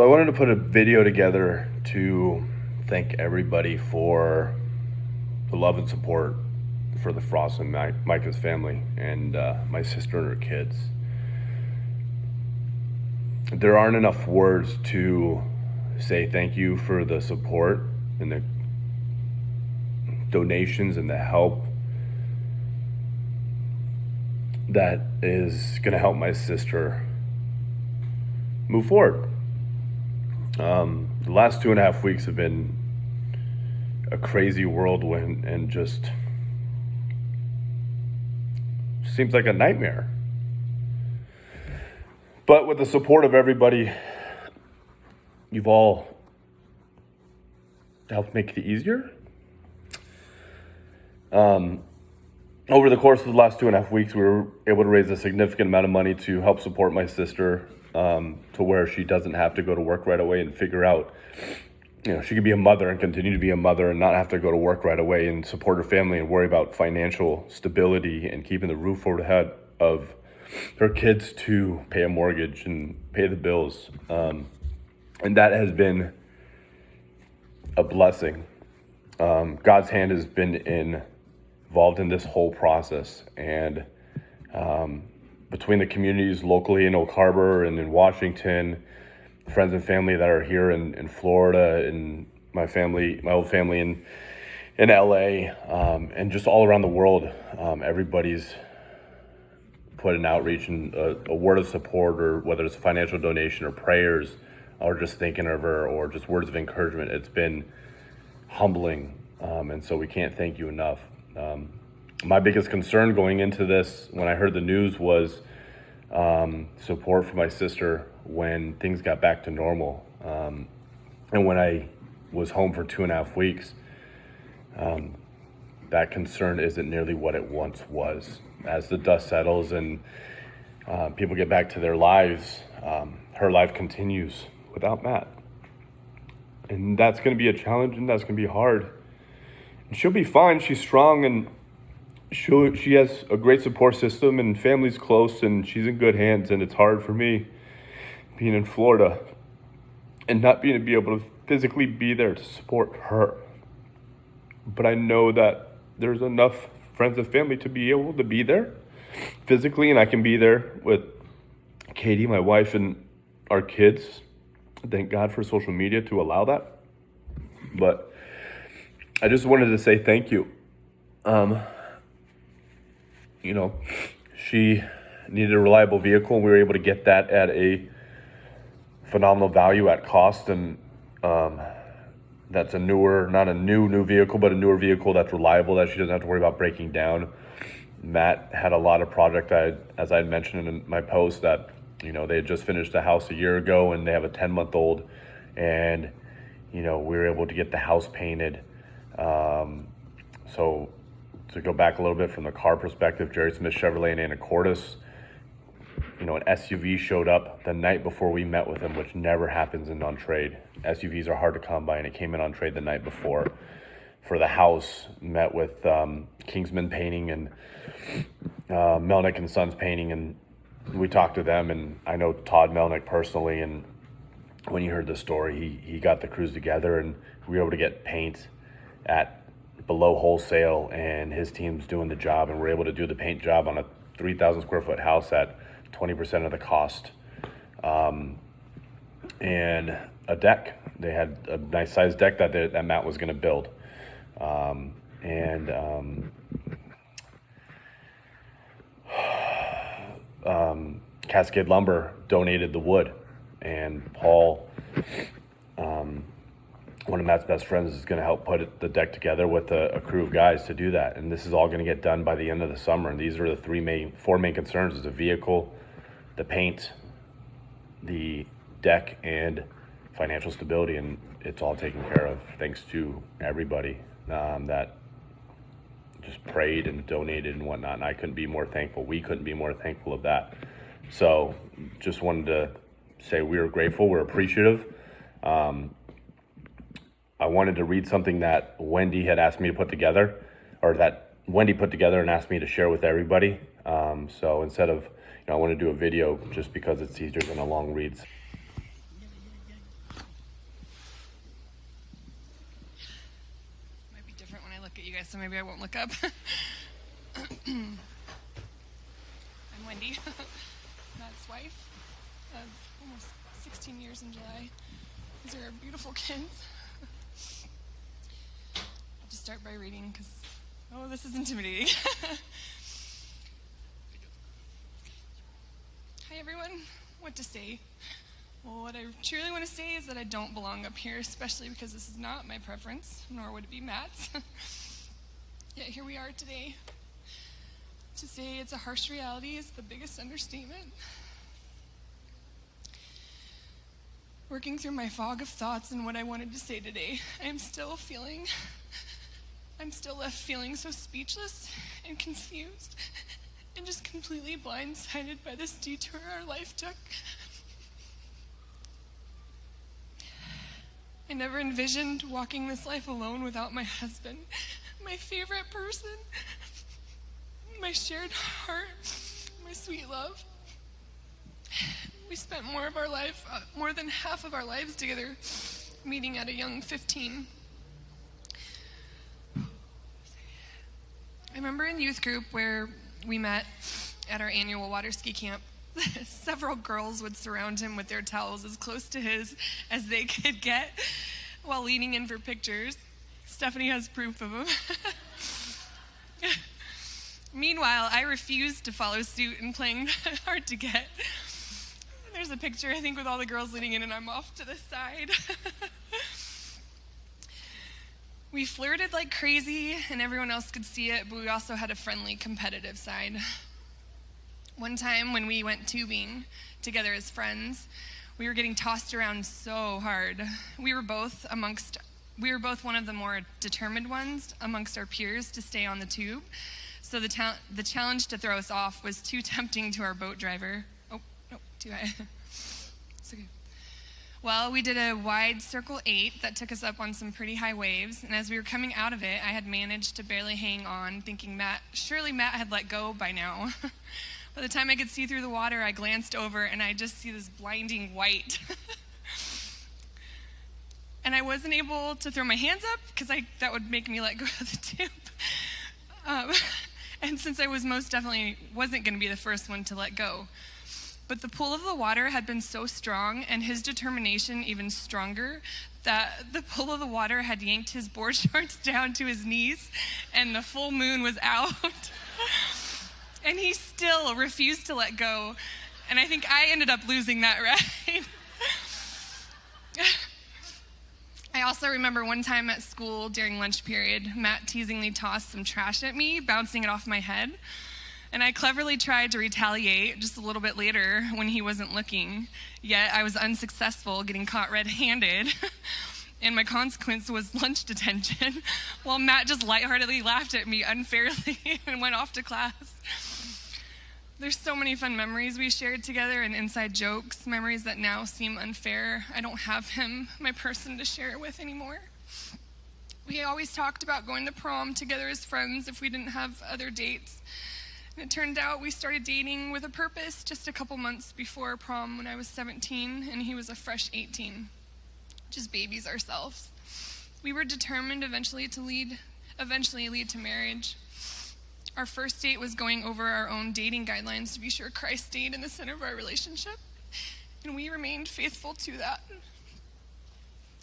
So I wanted to put a video together to thank everybody for the love and support for the Frost and Micah's family and my sister and her kids. There aren't enough words to say thank you for the support and the donations and the help that is going to help my sister move forward. The last 2.5 weeks have been a crazy whirlwind and just seems like a nightmare. But with the support of everybody, you've all helped make it easier. Over the course of the last 2.5 weeks, we were able to raise a significant amount of money to help support my sister to where she doesn't have to go to work right away and figure out, she could be a mother and continue to be a mother and not have to go to work right away and support her family and worry about financial stability and keeping the roof over the head of her kids to pay a mortgage and pay the bills. And that has been a blessing. God's hand has been involved in this whole process. And between the communities locally in Oak Harbor and in Washington, friends and family that are here in Florida, and my old family in LA, and just all around the world, everybody's put an outreach and a word of support, or whether it's a financial donation or prayers or just thinking of her or just words of encouragement. It's been humbling, and so we can't thank you enough. My biggest concern going into this, when I heard the news, was support for my sister when things got back to normal. And when I was home for 2.5 weeks, that concern isn't nearly what it once was. As the dust settles and people get back to their lives, her life continues without Matt. And that's going to be a challenge, and that's going to be hard. And she'll be fine. She's strong, and she has a great support system, and family's close, and she's in good hands. And it's hard for me being in Florida and not being able to physically be there to support her. But I know that there's enough friends and family to be able to be there physically, and I can be there with Katie, my wife, and our kids. Thank God for social media to allow that. But I just wanted to say thank you. She needed a reliable vehicle, and we were able to get that at a phenomenal value at cost. And that's not a new vehicle, but a newer vehicle that's reliable, that she doesn't have to worry about breaking down. Matt had a lot of project, as I had mentioned in my post, that they had just finished a house a year ago, and they have a 10-month-old, and we were able to get the house painted. So to go back a little bit from the car perspective, Jerry Smith Chevrolet and Anacortes, an SUV showed up the night before we met with them, which never happens in on trade. SUVs are hard to come by, and it came in on trade the night before. For the house, met with Kingsman Painting and Melnick and Sons Painting, and we talked to them, and I know Todd Melnick personally, and when you heard the story, he got the crews together, and we were able to get paint at below wholesale, and his team's doing the job, and we're able to do the paint job on a 3,000 square foot house at 20% of the cost. And a deck. They had a nice sized deck that Matt was going to build. Cascade Lumber donated the wood, and Paul, one of Matt's best friends, is going to help put the deck together with a crew of guys to do that. And this is all going to get done by the end of the summer. And these are the four main concerns: is the vehicle, the paint, the deck, and financial stability. And it's all taken care of thanks to everybody that just prayed and donated and whatnot. And I couldn't be more thankful. We couldn't be more thankful of that. So just wanted to say we were grateful. We're appreciative. I wanted to read something that Wendy had asked me to put together, or that Wendy put together and asked me to share with everybody. So instead of, I want to do a video just because it's easier than a long read. you guys, so maybe I won't look up. I'm Wendy, Matt's wife of almost 16 years in July. These are our beautiful kids. I'll just start by reading because, this is intimidating. Hi, everyone. What to say? Well, what I truly want to say is that I don't belong up here, especially because this is not my preference, nor would it be Matt's. Yet here we are today. To say it's a harsh reality is the biggest understatement. Working through my fog of thoughts and what I wanted to say today, I'm still left feeling so speechless and confused and just completely blindsided by this detour our life took. I never envisioned walking this life alone without my husband, my favorite person, my shared heart, my sweet love. We spent more than half of our lives together, meeting at a young 15. I remember in youth group where we met at our annual water ski camp, several girls would surround him with their towels as close to his as they could get while leaning in for pictures. Stephanie has proof of them. Meanwhile, I refused to follow suit in playing hard to get. There's a picture, I think, with all the girls leaning in and I'm off to the side. We flirted like crazy and everyone else could see it, but we also had a friendly, competitive side. One time when we went tubing together as friends, we were getting tossed around so hard. We were both one of the more determined ones amongst our peers to stay on the tube. So the challenge to throw us off was too tempting to our boat driver. Oh, no, too high. It's okay. Well, we did a wide circle 8 that took us up on some pretty high waves, and as we were coming out of it, I had managed to barely hang on, thinking surely Matt had let go by now. By the time I could see through the water, I glanced over and I just see this blinding white. And I wasn't able to throw my hands up because that would make me let go of the tube. And since I most definitely wasn't going to be the first one to let go. But the pull of the water had been so strong and his determination even stronger that the pull of the water had yanked his board shorts down to his knees and the full moon was out. And he still refused to let go. And I think I ended up losing that ride. I also remember one time at school during lunch period, Matt teasingly tossed some trash at me, bouncing it off my head. And I cleverly tried to retaliate just a little bit later when he wasn't looking. Yet I was unsuccessful, getting caught red-handed. And my consequence was lunch detention, while Matt just lightheartedly laughed at me unfairly and went off to class. There's so many fun memories we shared together and inside jokes, memories that now seem unfair. I don't have him, my person, to share it with anymore. We always talked about going to prom together as friends if we didn't have other dates. And it turned out we started dating with a purpose just a couple months before prom when I was 17 and he was a fresh 18. Just babies ourselves. We were determined eventually lead to marriage. Our first date was going over our own dating guidelines to be sure Christ stayed in the center of our relationship, and we remained faithful to that.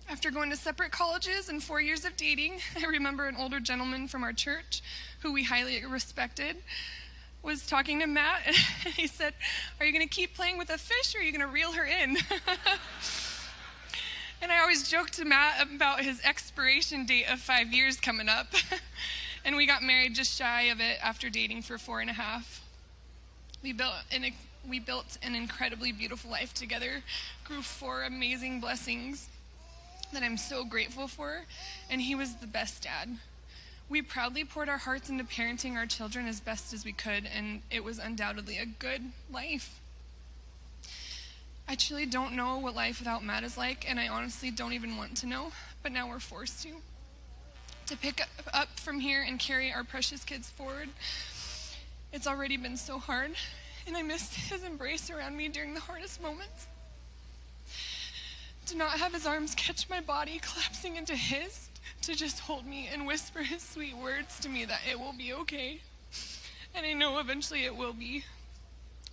After going to separate colleges and 4 years of dating, I remember an older gentleman from our church, who we highly respected, was talking to Matt, and he said, "Are you going to keep playing with a fish, or are you going to reel her in?" And I always joked to Matt about his expiration date of 5 years coming up. And we got married just shy of it after dating for 4.5. We built an incredibly beautiful life together, grew 4 amazing blessings that I'm so grateful for, and he was the best dad. We proudly poured our hearts into parenting our children as best as we could, and it was undoubtedly a good life. I truly don't know what life without Matt is like, and I honestly don't even want to know, but now we're forced to. To pick up from here and carry our precious kids forward. It's already been so hard, and I missed his embrace around me during the hardest moments. To not have his arms catch my body collapsing into his, to just hold me and whisper his sweet words to me that it will be okay. And I know eventually it will be.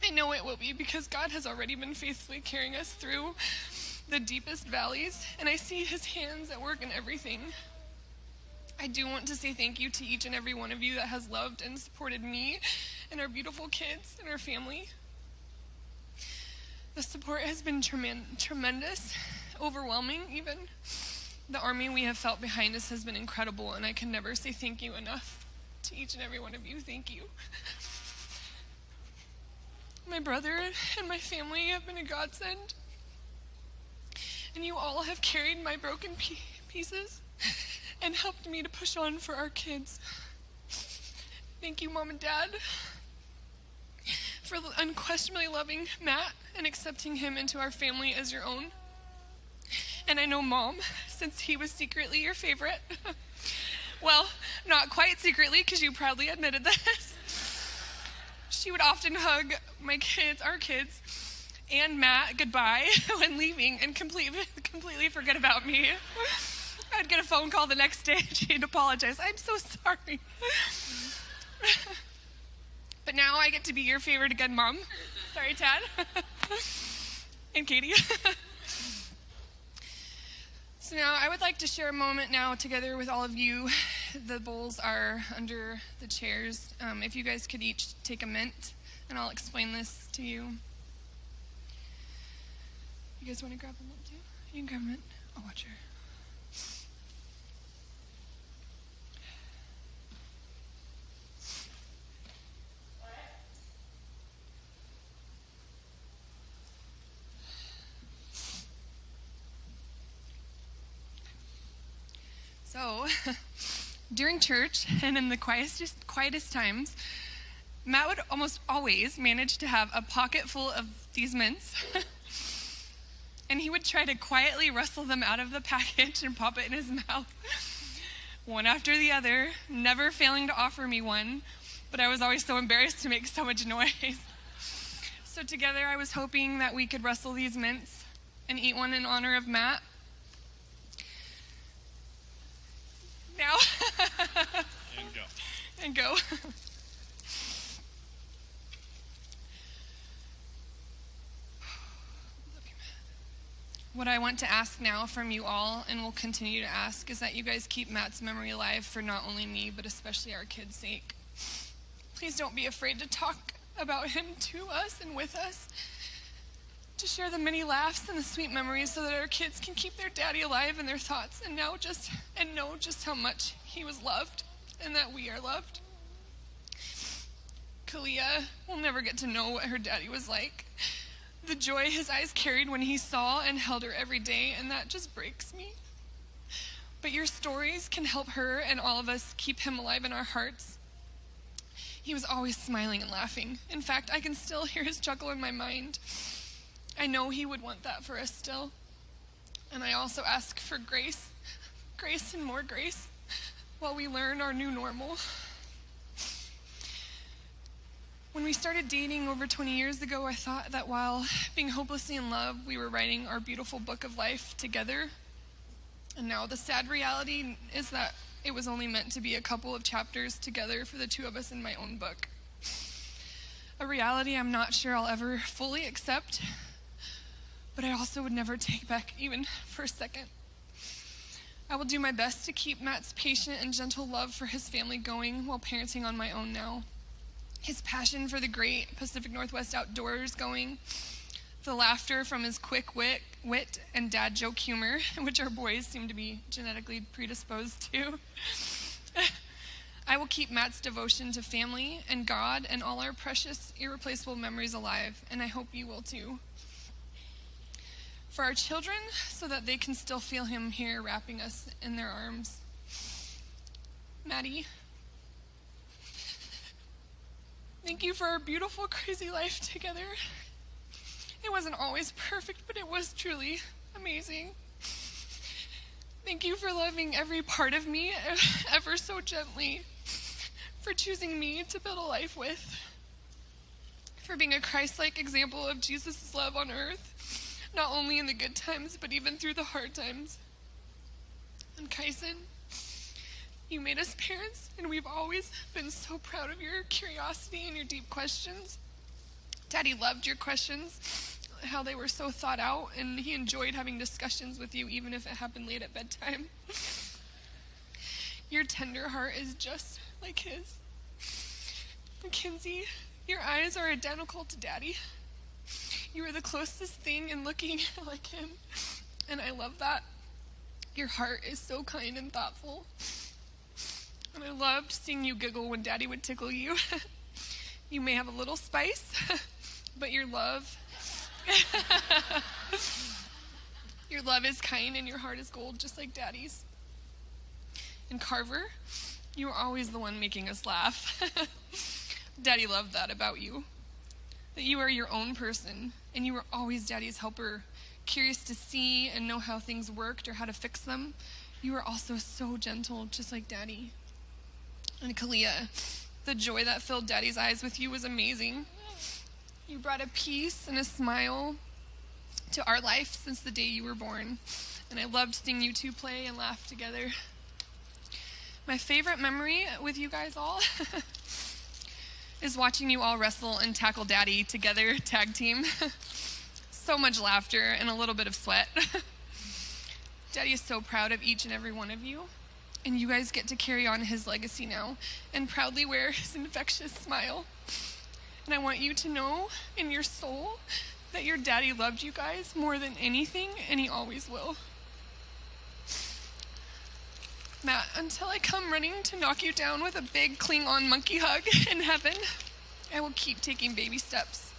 I know it will be because God has already been faithfully carrying us through the deepest valleys, and I see his hands at work in everything. I do want to say thank you to each and every one of you that has loved and supported me and our beautiful kids and our family. The support has been tremendous, overwhelming even. The army we have felt behind us has been incredible, and I can never say thank you enough to each and every one of you. Thank you. My brother and my family have been a godsend, and you all have carried my broken pieces and helped me to push on for our kids. Thank you, Mom and Dad, for unquestionably loving Matt and accepting him into our family as your own. And I know Mom, since he was secretly your favorite. Well, not quite secretly, because you proudly admitted this. She would often hug our kids, and Matt goodbye when leaving and completely forget about me. I'd get a phone call the next day and she'd apologize. I'm so sorry. But now I get to be your favorite again, Mom. Sorry, Tad. And Katie. So now I would like to share a moment now together with all of you. The bowls are under the chairs. If you guys could each take a mint, and I'll explain this to you. You guys want to grab a mint too? You can grab a mint. I'll watch her. So, during church and in the quietest times, Matt would almost always manage to have a pocket full of these mints, and he would try to quietly wrestle them out of the package and pop it in his mouth, one after the other, never failing to offer me one, but I was always so embarrassed to make so much noise. So together I was hoping that we could wrestle these mints and eat one in honor of Matt. Now. And go. What I want to ask now from you all, and will continue to ask, is that you guys keep Matt's memory alive for not only me, but especially our kids' sake. Please don't be afraid to talk about him to us and with us, to share the many laughs and the sweet memories so that our kids can keep their daddy alive in their thoughts and know just how much he was loved and that we are loved. Kalia will never get to know what her daddy was like. The joy his eyes carried when he saw and held her every day, and that just breaks me. But your stories can help her and all of us keep him alive in our hearts. He was always smiling and laughing. In fact, I can still hear his chuckle in my mind. I know he would want that for us still. And I also ask for grace and more grace while we learn our new normal. When we started dating over 20 years ago, I thought that while being hopelessly in love, we were writing our beautiful book of life together. And now the sad reality is that it was only meant to be a couple of chapters together for the two of us in my own book. A reality I'm not sure I'll ever fully accept, but I also would never take back even for a second. I will do my best to keep Matt's patient and gentle love for his family going while parenting on my own now. His passion for the great Pacific Northwest outdoors going, the laughter from his quick wit and dad joke humor, which our boys seem to be genetically predisposed to. I will keep Matt's devotion to family and God and all our precious, irreplaceable memories alive, and I hope you will too. For our children, so that they can still feel him here wrapping us in their arms. Maddie, thank you for our beautiful, crazy life together. It wasn't always perfect, but it was truly amazing. Thank you for loving every part of me ever so gently, for choosing me to build a life with, for being a Christ-like example of Jesus' love on earth, not only in the good times, but even through the hard times. And Kyson, You made us parents, and we've always been so proud of your curiosity and your deep questions. Daddy loved your questions, how they were so thought out, and he enjoyed having discussions with you, even if it happened late at bedtime. Your tender heart is just like his. Mackenzie, your eyes are identical to Daddy. You are the closest thing in looking like him, and I love that. Your heart is so kind and thoughtful, and I loved seeing you giggle when Daddy would tickle you. You may have a little spice, but your love is kind and your heart is gold, just like Daddy's. And Carver, you were always the one making us laugh. Daddy loved that about you, that you are your own person, and you were always Daddy's helper, curious to see and know how things worked or how to fix them. You were also so gentle, just like Daddy. And Kalia, the joy that filled Daddy's eyes with you was amazing. You brought a peace and a smile to our life since the day you were born, and I loved seeing you two play and laugh together. My favorite memory with you guys all is watching you all wrestle and tackle Daddy together, tag team. So much laughter and a little bit of sweat. Daddy is so proud of each and every one of you, and you guys get to carry on his legacy now and proudly wear his infectious smile. And I want you to know in your soul that your Daddy loved you guys more than anything, and he always will. Matt, until I come running to knock you down with a big Klingon monkey hug in heaven, I will keep taking baby steps.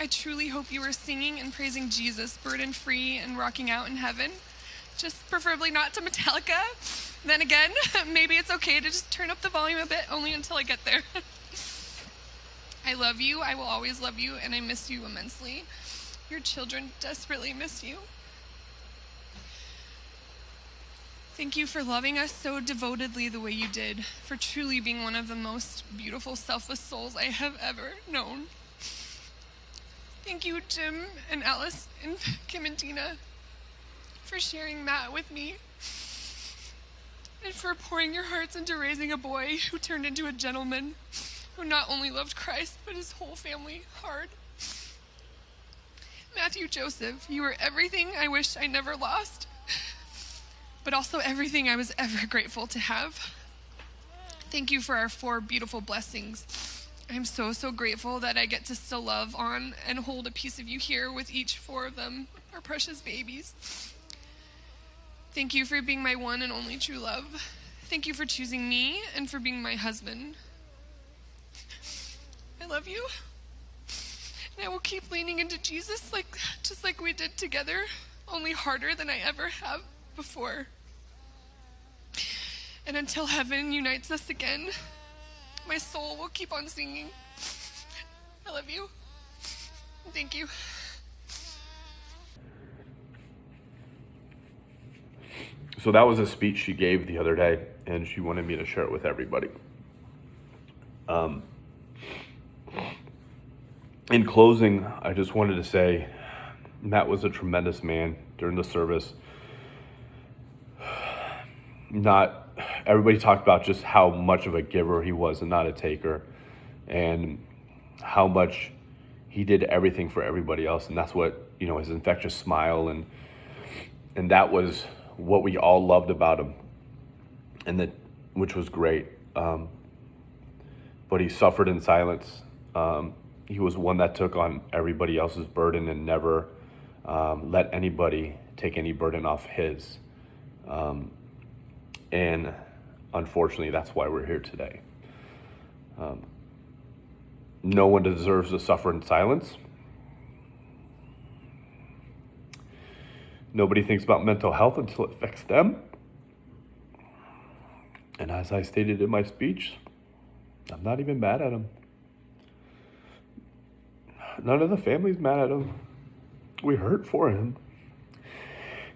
I truly hope you are singing and praising Jesus, burden-free and rocking out in heaven. Just preferably not to Metallica. Then again, maybe it's okay to just turn up the volume a bit, only until I get there. I love you, I will always love you, and I miss you immensely. Your children desperately miss you. Thank you for loving us so devotedly the way you did, for truly being one of the most beautiful, selfless souls I have ever known. Thank you, Jim and Alice and Kim and Tina, for sharing Matt with me, and for pouring your hearts into raising a boy who turned into a gentleman, who not only loved Christ, but his whole family hard. Matthew Joseph, you are everything I wish I never lost, but also everything I was ever grateful to have. Thank you for our 4 beautiful blessings. I'm so, so grateful that I get to still love on and hold a piece of you here with each 4 of them, our precious babies. Thank you for being my one and only true love. Thank you for choosing me and for being my husband. I love you. And I will keep leaning into Jesus just like we did together, only harder than I ever have before. And until heaven unites us again, my soul will keep on singing. I love you. Thank you. So that was a speech she gave the other day, and she wanted me to share it with everybody. In closing, I just wanted to say Matt was a tremendous man during the service. Not everybody talked about just how much of a giver he was and not a taker, and how much he did everything for everybody else. And that's what, his infectious smile, and that was what we all loved about him, and which was great. But he suffered in silence. He was one that took on everybody else's burden and never let anybody take any burden off his. And unfortunately, that's why we're here today. No one deserves to suffer in silence. Nobody thinks about mental health until it affects them. And as I stated in my speech, I'm not even mad at him. None of the family's mad at him. We hurt for him.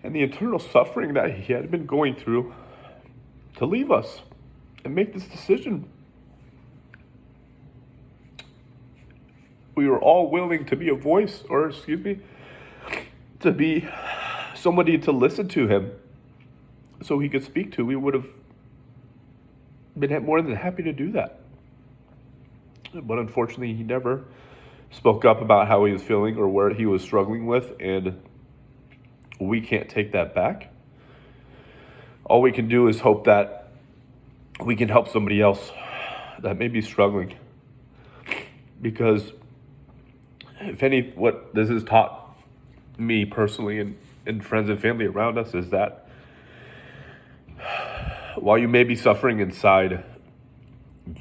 And the internal suffering that he had been going through to leave us and make this decision. We were all willing to be a voice, to be somebody to listen to him so he could speak to. We would have been more than happy to do that. But unfortunately, he never spoke up about how he was feeling or where he was struggling with, and we can't take that back. All we can do is hope that we can help somebody else that may be struggling. Because what this has taught me personally and friends and family around us is that while you may be suffering inside,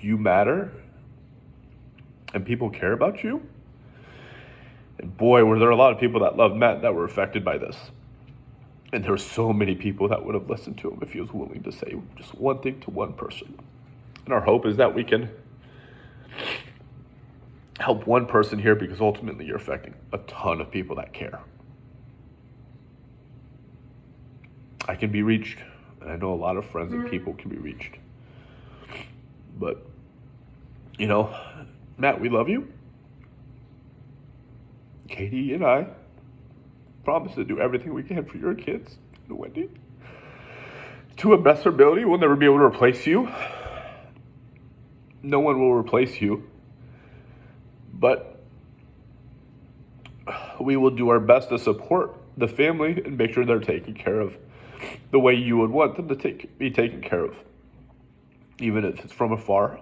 you matter and people care about you. And boy, were there a lot of people that loved Matt that were affected by this. And there were so many people that would have listened to him if he was willing to say just one thing to one person. And our hope is that we can help one person here, because ultimately you're affecting a ton of people that care. I can be reached, and I know a lot of friends and people can be reached. But, Matt, we love you. Katie and I promise to do everything we can for your kids, Wendy. To a best ability, we'll never be able to replace you. No one will replace you. But we will do our best to support the family and make sure they're taken care of the way you would want them to be taken care of, even if it's from afar.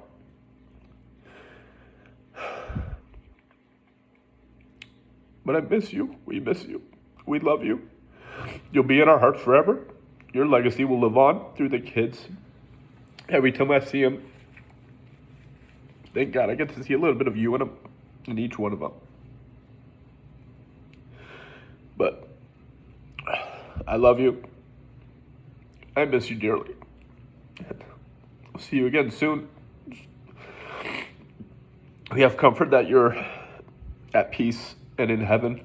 But I miss you. We miss you. We love you. You'll be in our hearts forever. Your legacy will live on through the kids. Every time I see them, thank God I get to see a little bit of you in them, in each one of them. But I love you. I miss you dearly. I'll see you again soon. We have comfort that you're at peace and in heaven,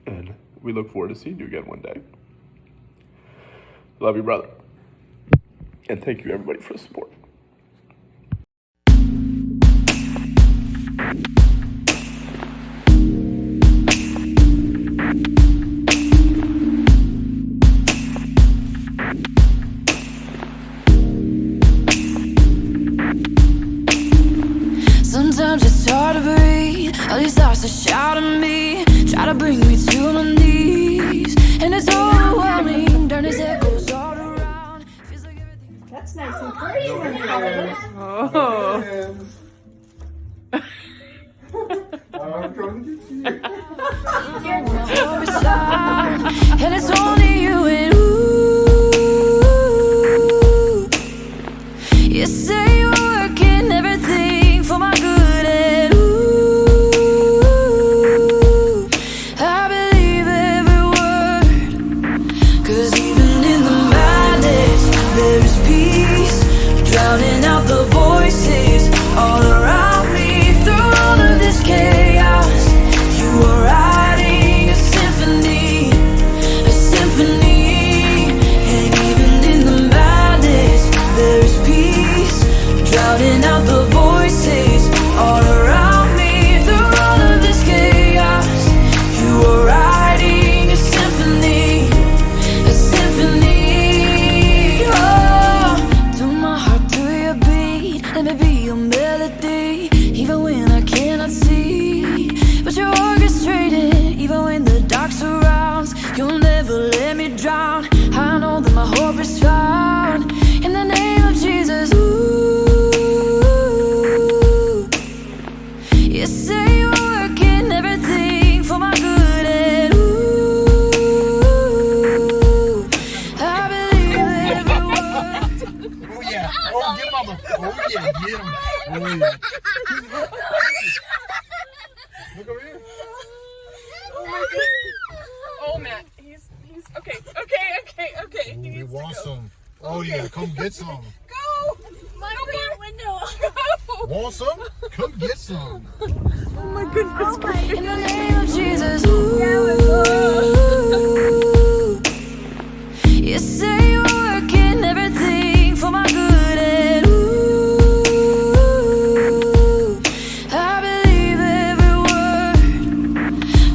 and we look forward to seeing you again one day. Love you, brother. And thank you, everybody, for the support. Sometimes it's hard to breathe. All these thoughts that shout at me, try to bring me to my knees, and it's overwhelming. Darkness echoes all around. Feels like everything. That's nice encouragement, Carlos. Oh. I'm coming to get you. And it's only you and ooh. You say you're working everything for my good, and ooh, I believe every word. 'Cause even in the madness, there is peace, drowning out the voices all around me. Through all of this chaos, you are writing a symphony, a symphony. And even in the madness, there is peace, drowning out the voices all around me. Through all of this chaos, you are writing a symphony, a symphony. Oh, to my heart, to your beat, let me be your melody, even when I cannot see. But you're orchestrated, even when the dark surrounds. You'll never let me drown. I know that my hope is found in the name of Jesus. Ooh, you say you're working everything for my good, and ooh, I believe every word. Oh, yeah. Oh, get mama. Oh, yeah. Get him. Oh, yeah. Look over here. Oh my goodness. Oh, Matt, he's okay. He We needs want to go. some. Oh, yeah. Come get some. Go! My window. Go! Want some? Come get some. Oh my goodness. In the name of Jesus. Ooh, you say you're working everything for my good, and ooh, I believe every word.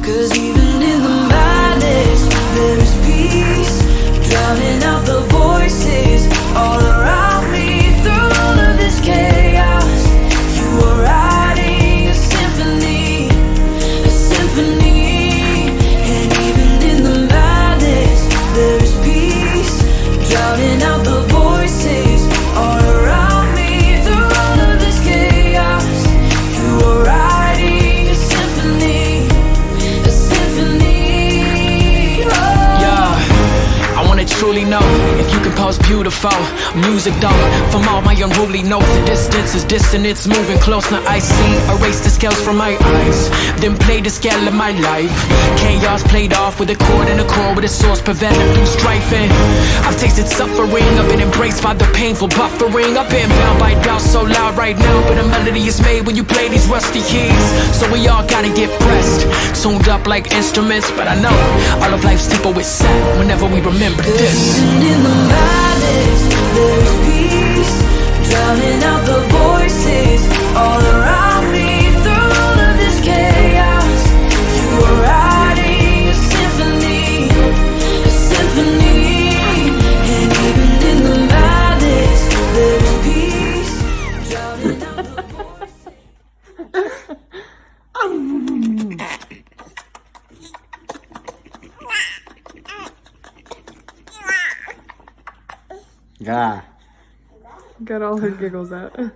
'Cause even in the madness, there is peace, drowning out the voices all around me. Through all of this chaos, truly know if you compose beautiful music though. From all my unruly notes, the distance is distant, it's moving close. Now I see, erase the scales from my eyes, then play the scale of my life. Chaos played off with a chord and a chord with a source prevented from strifing. I've tasted suffering, I've been embraced by the painful buffering. I've been bound by doubt so loud right now, but a melody is made when you play these rusty keys. So we all gotta get pressed, tuned up like instruments. But I know all of life's tempo is set whenever we remember this. Even in the madness, there is peace, drowning out the voices all around me. Through all of this chaos, you are writing a symphony, a symphony. And even in the madness, there is peace, drowning out the voices. Yeah. Got all her giggles out. Hey.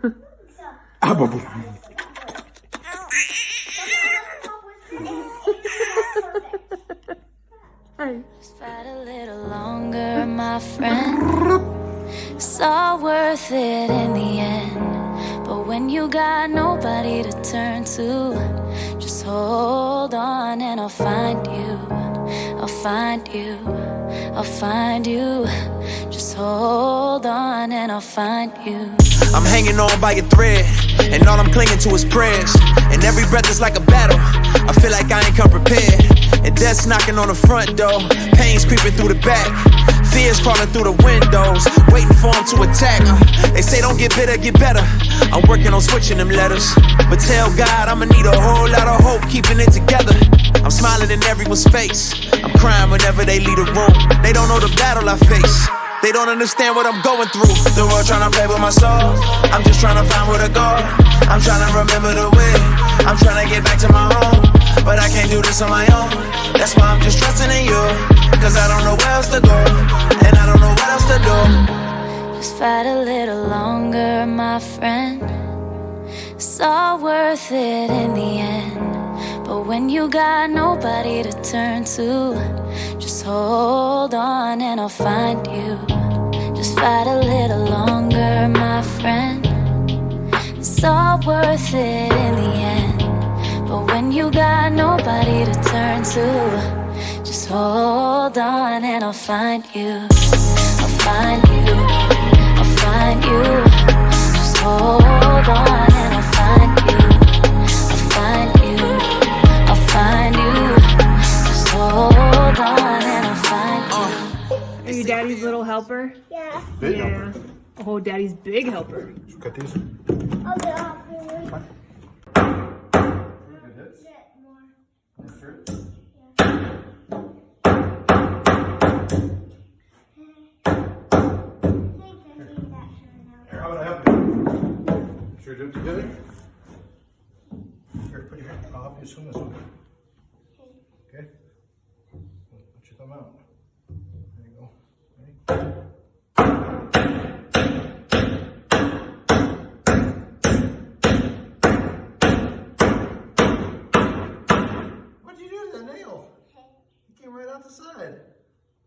Fight a little longer, my friend. It's all worth it in the end. But when you got nobody to turn to, just hold on and I'll find you. I'll find you. I'll find you. Just hold on and I'll find you. I'm hanging on by a thread, and all I'm clinging to is prayers. And every breath is like a battle. I feel like I ain't come prepared. And death's knocking on the front door, pain's creeping through the back, fears crawling through the windows, waiting for them to attack. They say don't get bitter, get better. I'm working on switching them letters, but tell God I'ma need a whole lot of hope keeping it together. I'm smiling in everyone's face, I'm crying whenever they leave the room. They don't know the battle I face, they don't understand what I'm going through. The world trying to play with my soul, I'm just trying to find where to go. I'm trying to remember the way, I'm trying to get back to my home. But I can't do this on my own, that's why I'm just trusting in you. Cause I don't know where else to go, and I don't know what else to do. Just fight a little longer, my friend. It's all worth it in the end. But when you got nobody to turn to, just hold on and I'll find you. Just fight a little longer, my friend. It's all worth it in the end. But when you got nobody to turn to, just hold on and I'll find you. I'll find you. I'll find you. Just hold on and I'll find you. I'll find you. I'll find you. Just hold on and I'll find you. Are you daddy's little helper? Yeah. Big Yeah. number. Oh, daddy's big helper. Cut these. Here, how about I help you? Should we do it together? Here, put your hand. I'll help you swim this one. Okay? Put your thumb out. There you go. Ready? What'd you do to that nail? It came right out the side.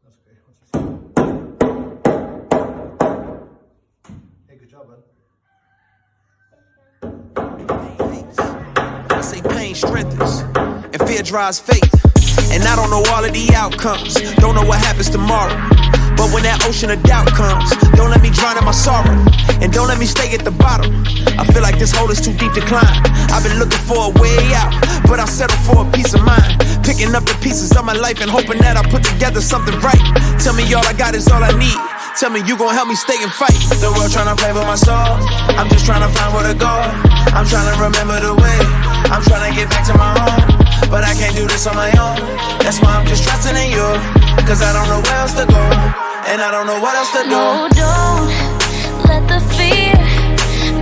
That's okay. What's this? Hey, good job, bud. I say pain strengthens, and fear drives faith. And I don't know all of the outcomes, don't know what happens tomorrow. But when that ocean of doubt comes, don't let me drown in my sorrow, and don't let me stay at the bottom. I feel like this hole is too deep to climb. I've been looking for a way out, but I'll settle for a peace of mind. Picking up the pieces of my life and hoping that I put together something right. Tell me all I got is all I need. Tell me you gon' help me stay and fight. The world tryna play with my soul, I'm just tryna find where to go. I'm tryna remember the way, I'm tryna get back to my home. But I can't do this on my own, that's why I'm just trusting in you. Cause I don't know where else to go, and I don't know what else to do. No, don't let the fear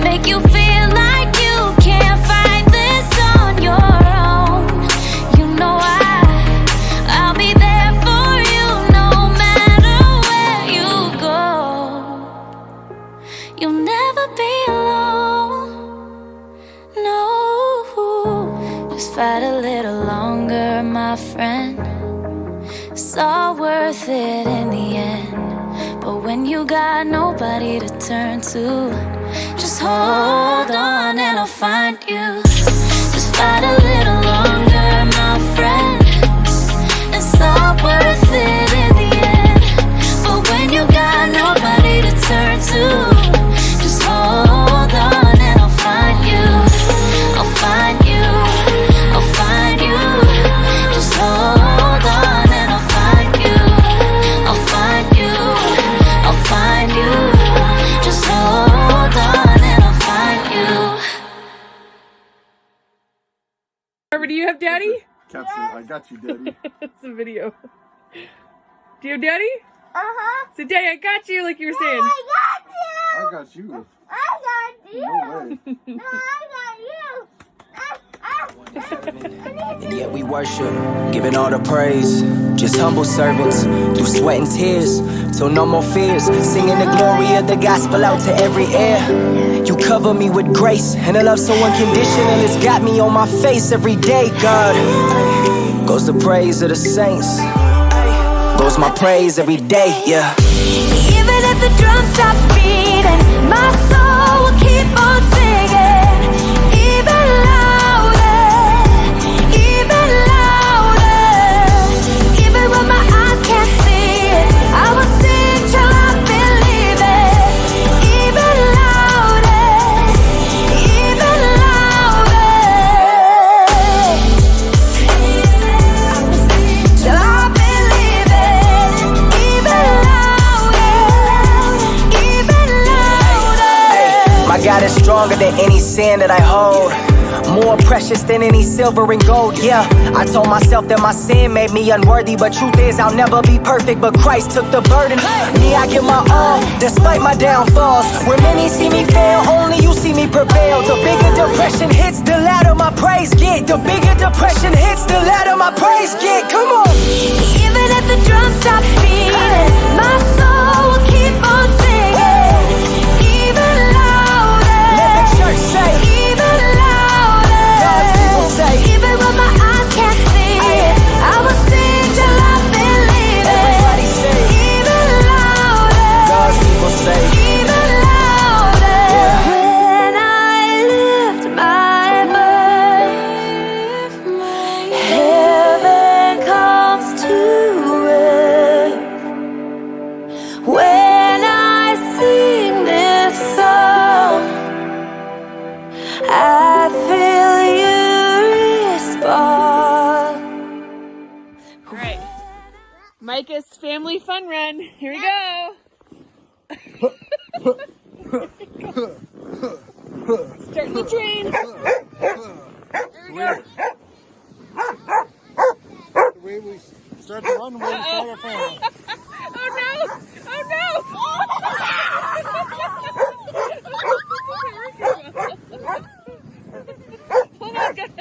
make you feel like you can't fight this on your own. You know I'll be there for you no matter where you go. You'll never be alone. No, just fight a little longer, my friend. It's all worth it in the end. when you got nobody to turn to, just hold on and I'll find you. Just fight a little longer, my friend. It's all worth it in the end. But when you got nobody to turn to, just hold on and I'll find you. I'll find you. I'll find you. Just hold on and I'll find you. I'll find you. I'll find you. Just hold on and I'll find you. Barbara, do you have daddy? Captain, I got you, Daddy. It's a video. Do you have daddy? Uh-huh. So daddy, I got you like you were saying. I got you. I got you. I got you. No way. No, I got you. Yeah, we worship, giving all the praise. Just humble servants, through sweat and tears, till no more fears. Singing the glory of the gospel out to every ear. You cover me with grace, and a love so unconditional. It's got me on my face every day, God. Goes the praise of the saints. Goes my praise every day, yeah. Even if the drum stops beating, my soul will keep on singing. Even louder, even louder. Even when my eyes can't see it, I will sing till I believe it. Even louder, even louder. Till I believe it. Even louder. My God is stronger than any sin that I hold. More precious than any silver and gold, yeah. I told myself that my sin made me unworthy, but truth is I'll never be perfect, but Christ took the burden. Me, I give my all, despite my downfalls. When many see me fail, only you see me prevail. The bigger depression hits, the louder my praise get. The bigger depression hits, the louder my praise get. Come on. Even if the drum stops beating, my soul will keep on singing. Even louder. Let the church say. Even louder. God's people say. Even when my eyes can't see it, I will sing till I believe it. Everybody say. Even louder. God's people say. Even louder. When I lift my voice, heaven comes to earth. When I sing this song, I feel you respond. All right. Micah's family fun run. Here we go. Starting the train. Here we go. The way we start to run, the way we start our family. Oh no! Oh no! Oh my god!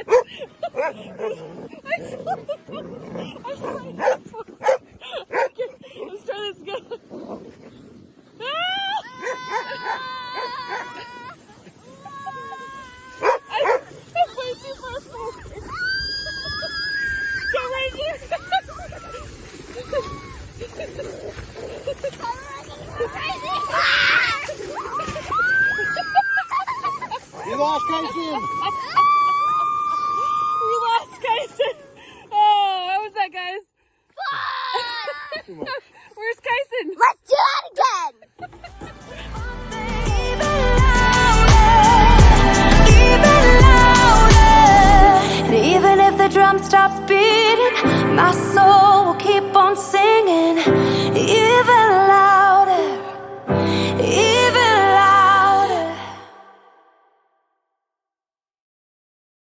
Okay, let's try this again. I'm way too far forward. Go right here. You lost Tyson. We lost Kyson. Oh, how was that, guys? Where's Kyson? Let's do that again. Even if the drum stops beating, my soul